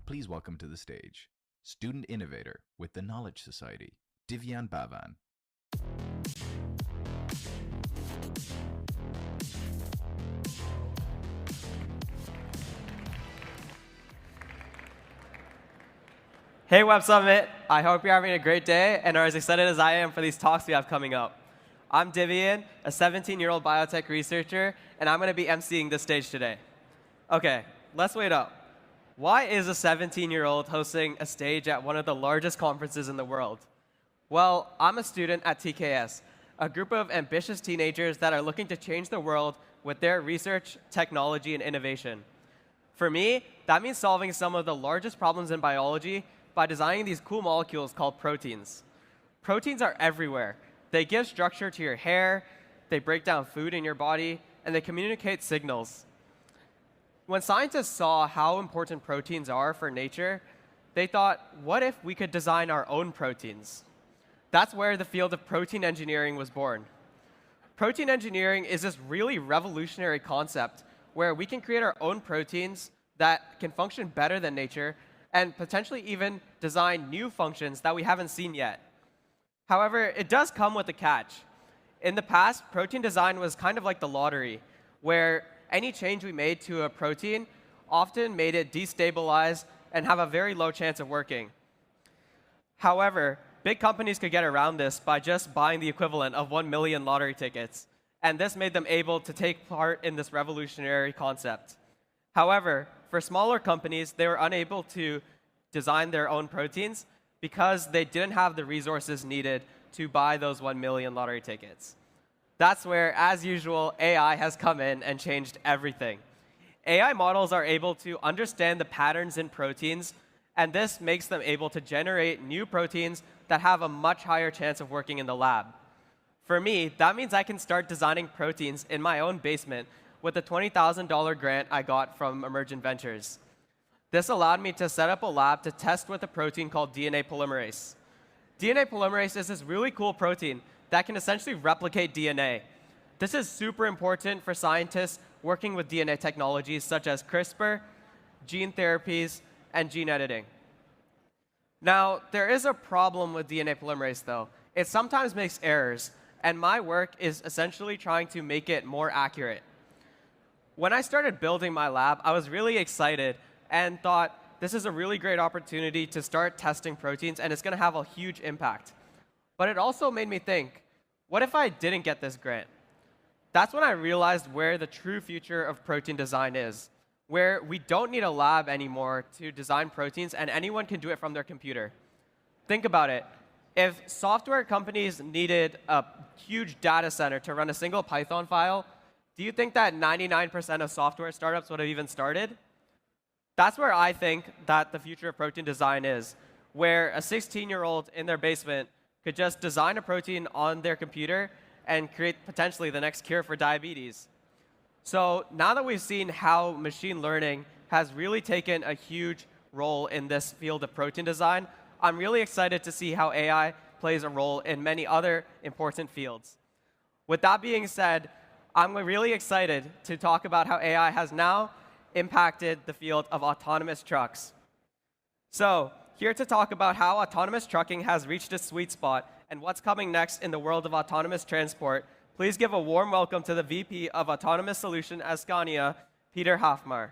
please welcome to the stage student innovator with the Knowledge Society, Divyan Bavan. Hey Web Summit, I hope you're having a great day and are as excited as I am for these talks we have coming up. I'm Divyan, a 17-year-old biotech researcher, and I'm going to be emceeing this stage today. Okay, let's wait up. Why is a 17-year-old hosting a stage at one of the largest conferences in the world? Well, I'm a student at TKS, a group of ambitious teenagers that are looking to change the world with their research, technology, and innovation. For me, that means solving some of the largest problems in biology by designing these cool molecules called proteins. Proteins are everywhere. They give structure to your hair, they break down food in your body, and they communicate signals. When scientists saw how important proteins are for nature, they thought, what if we could design our own proteins? That's where the field of protein engineering was born. Protein engineering is this really revolutionary concept where we can create our own proteins that can function better than nature and potentially even design new functions that we haven't seen yet. However, it does come with a catch. In the past, protein design was kind of like the lottery, where any change we made to a protein often made it destabilize and have a very low chance of working. However, big companies could get around this by just buying the equivalent of 1 million lottery tickets, and this made them able to take part in this revolutionary concept. However, for smaller companies, they were unable to design their own proteins because they didn't have the resources needed to buy those 1 million lottery tickets. That's where, as usual, AI has come in and changed everything. AI models are able to understand the patterns in proteins, and this makes them able to generate new proteins that have a much higher chance of working in the lab. For me, that means I can start designing proteins in my own basement with a $20,000 grant I got from Emergent Ventures. This allowed me to set up a lab to test with a protein called DNA polymerase. DNA polymerase is this really cool protein that can essentially replicate DNA. This is super important for scientists working with DNA technologies such as CRISPR, gene therapies, and gene editing. Now, there is a problem with DNA polymerase, though. It sometimes makes errors, and my work is essentially trying to make it more accurate. When I started building my lab, I was really excited and thought, this is a really great opportunity to start testing proteins, and it's going to have a huge impact. But it also made me think, what if I didn't get this grant? That's when I realized where the true future of protein design is, where we don't need a lab anymore to design proteins, and anyone can do it from their computer. Think about it. If software companies needed a huge data center to run a single Python file, do you think that 99% of software startups would have even started? That's where I think that the future of protein design is, where a 16-year-old in their basement could just design a protein on their computer and create potentially the next cure for diabetes. So now that we've seen how machine learning has really taken a huge role in this field of protein design, I'm really excited to see how AI plays a role in many other important fields. With that being said, I'm really excited to talk about how AI has now impacted the field of autonomous trucks. So, here to talk about how autonomous trucking has reached its sweet spot and what's coming next in the world of autonomous transport, please give a warm welcome to the VP of Autonomous Solution at Scania, Peter Hafmar.